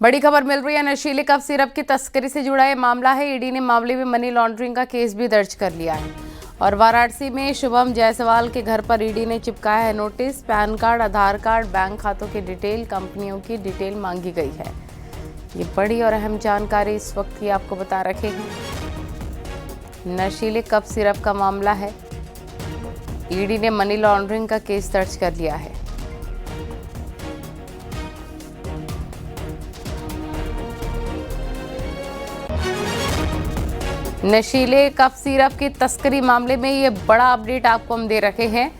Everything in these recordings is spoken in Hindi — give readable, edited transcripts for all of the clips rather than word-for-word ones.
बड़ी खबर मिल रही है। नशीले कफ सिरप की तस्करी से जुड़ा ये मामला है। ईडी ने मामले में मनी लॉन्ड्रिंग का केस भी दर्ज कर लिया है और वाराणसी में शुभम जायसवाल के घर पर ईडी ने चिपकाया है नोटिस। पैन कार्ड, आधार कार्ड, बैंक खातों की डिटेल, कंपनियों की डिटेल मांगी गई है। ये बड़ी और अहम जानकारी इस वक्त की आपको बता रखे हैं। नशीले कफ सिरप का मामला है। ईडी ने मनी लॉन्ड्रिंग का केस दर्ज कर लिया है। नशीले कफ सिरप की तस्करी मामले में ये बड़ा अपडेट आपको हम दे रखे हैं।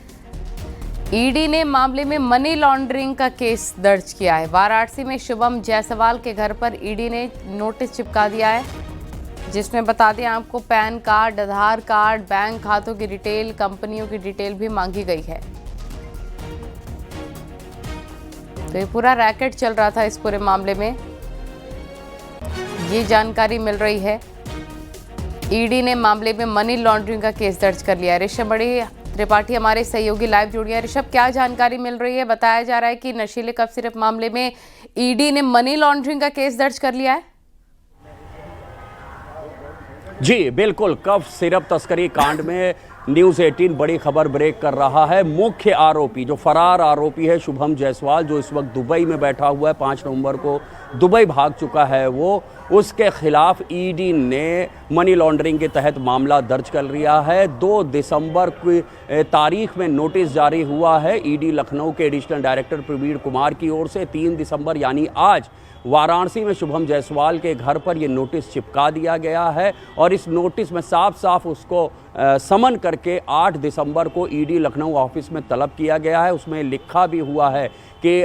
ईडी ने मामले में मनी लॉन्ड्रिंग का केस दर्ज किया है। वाराणसी में शुभम जायसवाल के घर पर ईडी ने नोटिस चिपका दिया है, जिसमें बता दें आपको पैन कार्ड, आधार कार्ड, बैंक खातों की डिटेल, कंपनियों की डिटेल भी मांगी गई है। तो ये पूरा रैकेट चल रहा था। इस पूरे मामले में ये जानकारी मिल रही है। ईडी ने मामले में मनी लॉन्ड्रिंग का केस दर्ज कर लिया है। ऋषभ बड़ी त्रिपाठी हमारे सहयोगी लाइव जुड़ी है। ऋषभ, क्या जानकारी मिल रही है? बताया जा रहा है कि नशीले कफ सिरप मामले में ईडी ने मनी लॉन्ड्रिंग का केस दर्ज कर लिया है। जी बिल्कुल, कफ सिरप तस्करी कांड में न्यूज़ 18 बड़ी खबर ब्रेक कर रहा है। मुख्य आरोपी, जो फरार आरोपी है शुभम जायसवाल, जो इस वक्त दुबई में बैठा हुआ है, 5 नवंबर को दुबई भाग चुका है वो, उसके खिलाफ ईडी ने मनी लॉन्ड्रिंग के तहत मामला दर्ज कर लिया है। 2 दिसंबर की तारीख में नोटिस जारी हुआ है ईडी लखनऊ के एडिशनल डायरेक्टर प्रवीण कुमार की ओर से। 3 दिसंबर यानी आज वाराणसी में शुभम जायसवाल के घर पर यह नोटिस चिपका दिया गया है और इस नोटिस में साफ साफ उसको समन करके 8 दिसंबर को ईडी लखनऊ ऑफिस में तलब किया गया है। उसमें लिखा भी हुआ है कि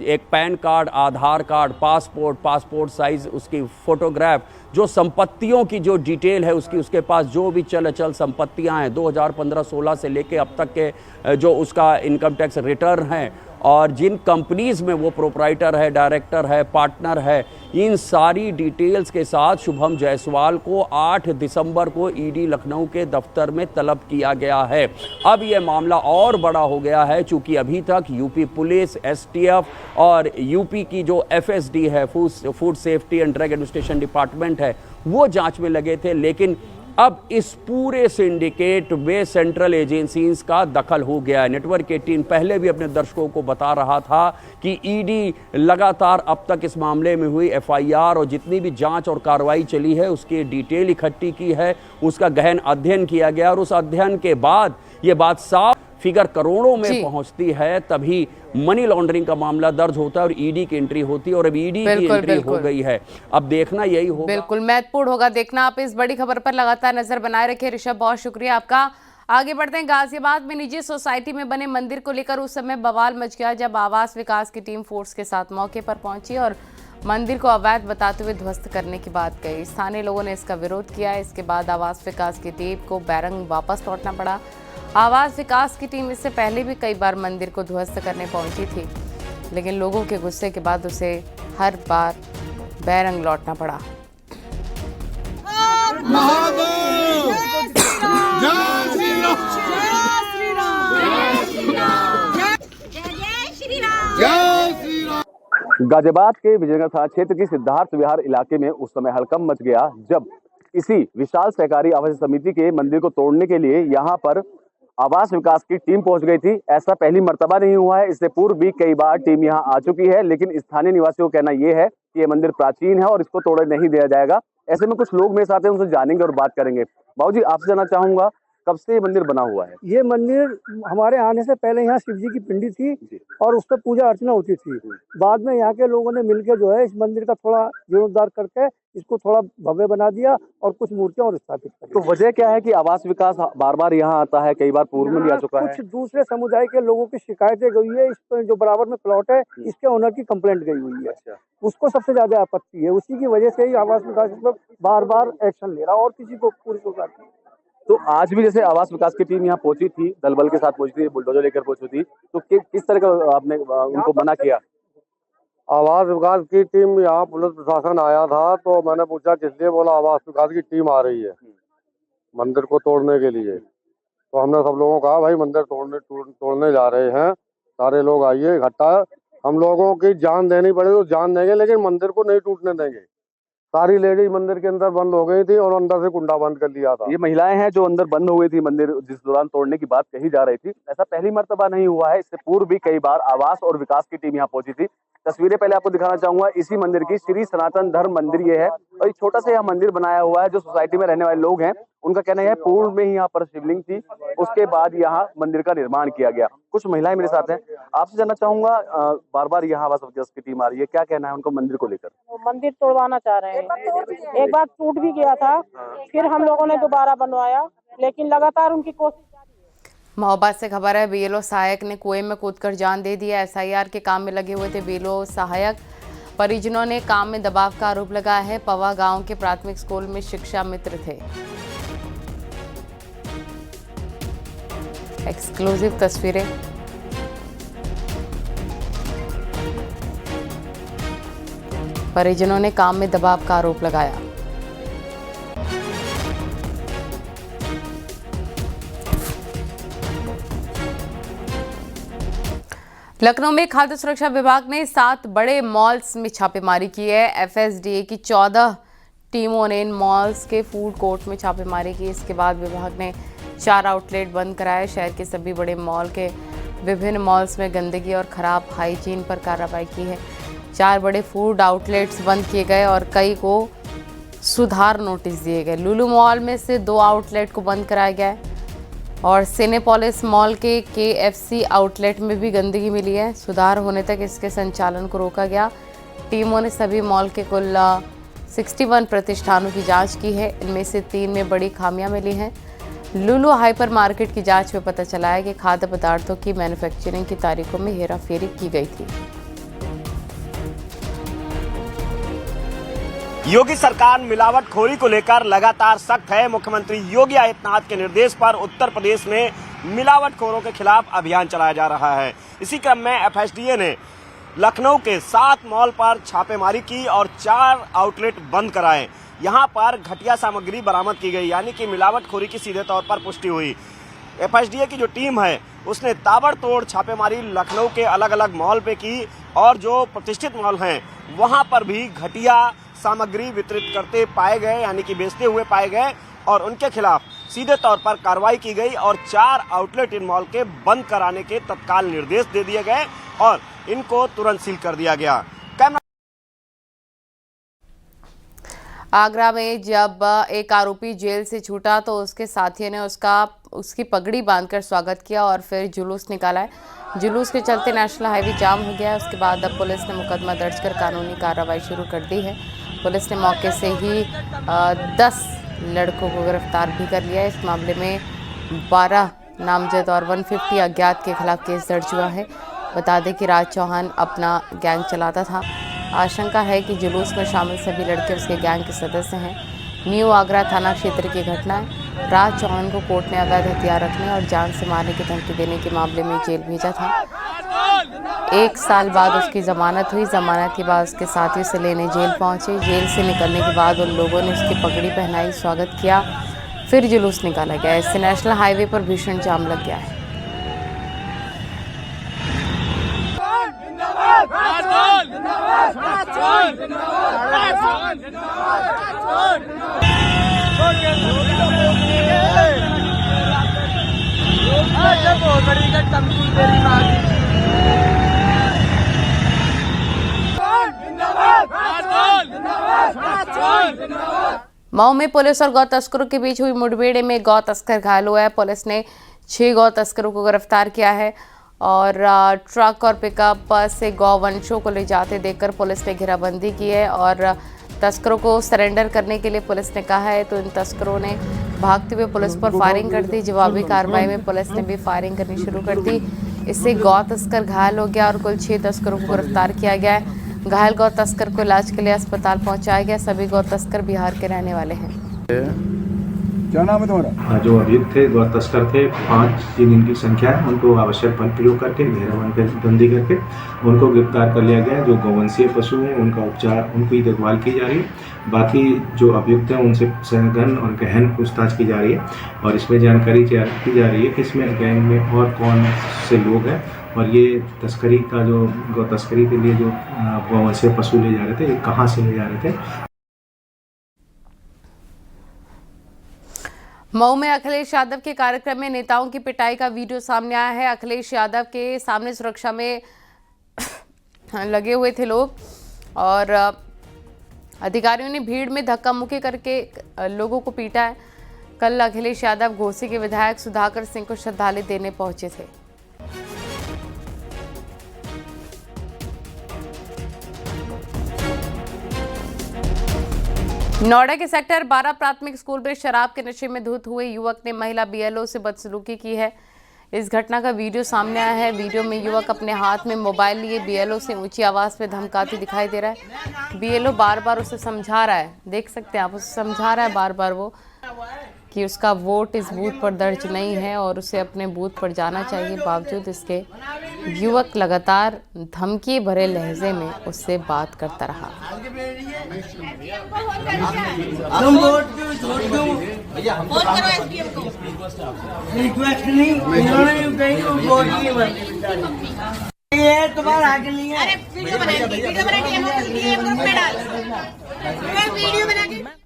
एक पैन कार्ड, आधार कार्ड, पासपोर्ट साइज उसकी फ़ोटोग्राफ, जो संपत्तियों की जो डिटेल है उसके पास जो भी चल अचल संपत्तियां हैं 2015-16 से लेके अब तक के जो उसका इनकम टैक्स रिटर्न है और जिन कंपनीज़ में वो प्रोप्राइटर है, डायरेक्टर है, पार्टनर है, इन सारी डिटेल्स के साथ शुभम जायसवाल को 8 दिसंबर को ईडी लखनऊ के दफ्तर में तलब किया गया है। अब ये मामला और बड़ा हो गया है चूँकि अभी तक यूपी पुलिस, एसटीएफ और यूपी की जो एफएसडी है, food safety and drug administration department है, वो जांच में लगे थे। लेकिन अब इस पूरे सिंडिकेट में सेंट्रल एजेंसीज का दखल हो गया है। नेटवर्क 18 पहले भी अपने दर्शकों को बता रहा था कि ईडी लगातार अब तक इस मामले में हुई एफआईआर और जितनी भी जांच और कार्रवाई चली है उसकी डिटेल इकट्ठी की है, उसका गहन अध्ययन किया गया और उस अध्ययन के बाद ये बात साफ फिगर करोड़ों में पहुंचती है, तभी मनी लॉन्ड्रिंग का मामला दर्ज होता है और ईडी की एंट्री होती है और अब ईडी की एंट्री हो गई है। अब देखना यही होगा, बिल्कुल महत्वपूर्ण होगा देखना। आप इस बड़ी खबर पर लगातार नजर बनाए रखें। ऋषभ, बहुत शुक्रिया आपका। आगे बढ़ते हैं। गाजियाबाद में निजी सोसाइटी में बने मंदिर को लेकर उस समय बवाल मच गया जब आवास विकास की टीम फोर्स के साथ मौके पर पहुंची और मंदिर को अवैध बताते हुए ध्वस्त करने की बात कही। स्थानीय लोगों ने इसका विरोध किया। इसके बाद आवास विकास की टीम को बैरंग वापस लौटना पड़ा। आवास विकास की टीम इससे पहले भी कई बार मंदिर को ध्वस्त करने पहुंची थी, लेकिन लोगों के गुस्से के बाद उसे हर बार बैरंग लौटना पड़ा। गाजियाबाद के विजयनगर थाना क्षेत्र की सिद्धार्थ विहार इलाके में उस समय हड़कंप मच गया जब इसी विशाल सहकारी आवास समिति के मंदिर को तोड़ने के लिए यहां पर आवास विकास की टीम पहुंच गई थी। ऐसा पहली मर्तबा नहीं हुआ है, इससे पूर्व भी कई बार टीम यहां आ चुकी है, लेकिन स्थानीय निवासियों का कहना यह है कि यह मंदिर प्राचीन है और इसको तोड़ने नहीं दिया जाएगा। ऐसे में कुछ लोग मेरे साथ हैं, उनसे जानेंगे और बात करेंगे। बाबूजी, आपसे जानना चाहूंगा, कब से ये मंदिर बना हुआ है? ये मंदिर हमारे आने से पहले यहाँ शिव जी की पिंडी थी और उस पर पूजा अर्चना होती थी। बाद में यहाँ के लोगों ने मिलकर जो है इस मंदिर का थोड़ा जीर्णोद्धार करके इसको थोड़ा भव्य बना दिया और कुछ मूर्तियां और स्थापित कर। तो वजह क्या है कि आवास विकास बार बार यहाँ आता है? कई बार पूर्व में भी आ चुका है। कुछ दूसरे समुदाय के लोगों की शिकायतें गई है, इस पर जो बराबर में प्लॉट है इसके ओनर की कंप्लेंट गई हुई है। उसको सबसे ज्यादा आपत्ति है, उसी की वजह से ही आवास विकास इस पर बार बार एक्शन ले रहा और किसी को पूरी सोसाइटी। तो आज भी जैसे आवास विकास की टीम यहाँ पहुंची थी, दल बल के साथ पहुंची थी, बुलडोजर लेकर पहुंची थी, तो किस तरह का आपने उनको मना किया? आवास विकास की टीम यहाँ पुलिस प्रशासन आया था तो मैंने पूछा किस लिए, बोला आवास विकास की टीम आ रही है मंदिर को तोड़ने के लिए। तो हमने सब लोगों को कहा भाई मंदिर तोड़ने जा रहे हैं, सारे लोग आइए इकट्ठा, हम लोगों की जान देनी पड़ेगी तो जान देंगे, लेकिन मंदिर को नहीं टूटने देंगे। सारी लेडीज मंदिर के अंदर बंद हो गई थी और अंदर से कुंडा बंद कर लिया था। ये महिलाएं हैं जो अंदर बंद हो गई थी मंदिर जिस दौरान तोड़ने की बात कही जा रही थी। ऐसा पहली मर्तबा नहीं हुआ है, इससे पूर्व भी कई बार आवास और विकास की टीम यहाँ पहुंची थी। तस्वीरें पहले आपको दिखाना चाहूंगा इसी मंदिर की। श्री सनातन धर्म मंदिर ये है और एक छोटा सा यहाँ मंदिर बनाया हुआ है। जो सोसाइटी में रहने वाले लोग हैं उनका कहना है पूर्व में ही यहाँ पर शिवलिंग थी, उसके बाद यहाँ मंदिर का निर्माण किया गया। कुछ महिलाएं मेरे साथ हैं, आपसे जानना चाहूंगा बार बार यहाँ आवास विकास की टीम आ रही है, क्या कहना है उनको मंदिर को लेकर? मंदिर तोड़वाना चाह रहे हैं। एक बार टूट भी गया था, फिर हम लोगों ने दोबारा बनवाया, लेकिन लगातार उनकी कोशिश। महोबा से खबर है, बीएलओ सहायक ने कुएं में कूदकर जान दे दिया। एसआईआर के काम में लगे हुए थे बीएलओ सहायक, परिजनों ने काम में दबाव का आरोप लगाया है। पवा गांव के प्राथमिक स्कूल में शिक्षा मित्र थे। एक्सक्लूसिव तस्वीरें। परिजनों ने काम में दबाव का आरोप लगाया। लखनऊ में खाद्य सुरक्षा विभाग ने 7 बड़े मॉल्स में छापेमारी की है। एफएसडीए की 14 टीमों ने इन मॉल्स के फूड कोर्ट में छापेमारी की। इसके बाद विभाग ने 4 आउटलेट बंद कराए। शहर के सभी बड़े मॉल के विभिन्न मॉल्स में गंदगी और खराब हाइजीन पर कार्रवाई की है। 4 बड़े फूड आउटलेट्स बंद किए गए और कई को सुधार नोटिस दिए गए। लुलु मॉल में से 2 आउटलेट को बंद कराया गया है और सिनेपोलिस मॉल के केएफसी आउटलेट में भी गंदगी मिली है। सुधार होने तक इसके संचालन को रोका गया। टीमों ने सभी मॉल के कुल 61 प्रतिष्ठानों की जांच की है। इनमें से 3 में बड़ी खामियां मिली हैं। लुलु हाइपर मार्केट की जांच में पता चला है कि खाद्य पदार्थों की मैन्युफैक्चरिंग की तारीखों में हेराफेरी की गई थी। योगी सरकार मिलावटखोरी को लेकर लगातार सख्त है। मुख्यमंत्री योगी आदित्यनाथ के निर्देश पर उत्तर प्रदेश में मिलावटखोरों के खिलाफ अभियान चलाया जा रहा है। इसी क्रम में एफएसडीए ने लखनऊ के 7 मॉल पर छापेमारी की और 4 आउटलेट बंद कराए। यहां पर घटिया सामग्री बरामद की गई, यानी कि मिलावटखोरी की सीधे तौर पर पुष्टि हुई। एफएसडीए की जो टीम है उसने ताबड़तोड़ छापेमारी लखनऊ के अलग अलग मॉल पे की और जो प्रतिष्ठित मॉल हैं वहां पर भी घटिया सामग्री वितरित करते पाए गए, यानी कि बेचते हुए पाए गए और उनके खिलाफ सीधे तौर पर कार्रवाई की गई और 4 आउटलेट इन मॉल के बंद कराने के तत्काल निर्देश दे दिए गए और इनको तुरंत सील कर दिया गया। आगरा में जब एक आरोपी जेल से छूटा तो उसके साथियों ने उसकी पगड़ी बांधकर स्वागत किया और फिर जुलूस निकाला है। जुलूस के चलते नेशनल हाईवे जाम हो गया है। उसके बाद अब पुलिस ने मुकदमा दर्ज कर कानूनी कार्रवाई शुरू कर दी है। पुलिस ने मौके से ही 10 लड़कों को गिरफ्तार भी कर लिया है। इस मामले में 12 नामजद और 150 अज्ञात के खिलाफ केस दर्ज हुआ है। बता दें कि राज चौहान अपना गैंग चलाता था। आशंका है कि जुलूस में शामिल सभी लड़के उसके गैंग के सदस्य हैं। न्यू आगरा थाना क्षेत्र की घटना है। राज चौहान को कोर्ट ने अवैध हथियार रखने और जान से मारने की धमकी देने के मामले में जेल भेजा था। 1 साल बाद उसकी जमानत हुई। जमानत के बाद उसके साथियों से लेने जेल पहुंचे। जेल से निकलने के बाद उन लोगों ने उसकी पगड़ी पहनाई, स्वागत किया, फिर जुलूस निकाला गया। इससे नेशनल हाईवे पर भीषण जाम लग गया है। मऊ में पुलिस और गौ तस्करों के बीच हुई मुठभेड़ में गौ तस्कर घायल हुआ है। पुलिस ने 6 गौ तस्करों को गिरफ्तार किया है और ट्रक और पिकअप से गौवंशों को ले जाते देखकर पुलिस ने घेराबंदी की है और तस्करों को सरेंडर करने के लिए पुलिस ने कहा है। तो इन तस्करों ने भागते हुए पुलिस पर फायरिंग कर दी। जवाबी कार्रवाई में पुलिस ने भी फायरिंग करनी शुरू कर दी। इससे गौ तस्कर घायल हो गया और कुल 6 तस्करों को गिरफ्तार किया गया है। घायल गौ तस्कर को इलाज के लिए अस्पताल पहुंचाया गया। सभी गौ तस्कर बिहार के रहने वाले हैं। क्या नाम है तुम्हारा? जो अभियुक्त थे गौ तस्कर थे 5 जिन इनकी संख्या है, उनको आवश्यक बल प्रयोग करके घेराबंद बंदी करके उनको गिरफ्तार कर लिया गया है। जो गौवंशीय पशु हैं उनका उपचार, उनकी देखभाल की जा रही है। बाकी जो अभियुक्त हैं उनसे सघन और गहन पूछताछ की जा रही है और इसमें जानकारी की जा रही है कि इसमें गैंग में और कौन से लोग हैं और ये तस्करी का जो गौ तस्करी के लिए जो गौवंशीय पशु ले जा रहे थे, ये कहाँ से ले जा रहे थे। मऊ में अखिलेश यादव के कार्यक्रम में नेताओं की पिटाई का वीडियो सामने आया है। अखिलेश यादव के सामने सुरक्षा में लगे हुए थे लोग और अधिकारियों ने भीड़ में धक्का मुक्की करके लोगों को पीटा है। कल अखिलेश यादव घोसी के विधायक सुधाकर सिंह को श्रद्धांजलि देने पहुंचे थे। नोएडा के सेक्टर 12 प्राथमिक स्कूल में शराब के नशे में धुत हुए युवक ने महिला बीएलओ से बदसलूकी की है। इस घटना का वीडियो सामने आया है। वीडियो में युवक अपने हाथ में मोबाइल लिए बीएलओ से ऊंची आवाज में धमकाते दिखाई दे रहा है। बीएलओ बार बार उसे समझा रहा है, देख सकते हैं आप, उसे समझा रहा है बार बार वो कि उसका वोट इस बूथ पर दर्ज नहीं है और उसे अपने बूथ पर जाना चाहिए। बावजूद इसके युवक लगातार धमकी भरे लहजे में उससे बात करता रहा। ये तुम्हारा हक नहीं है। अरे वीडियो बना के ग्रुप में डाल, वीडियो बना के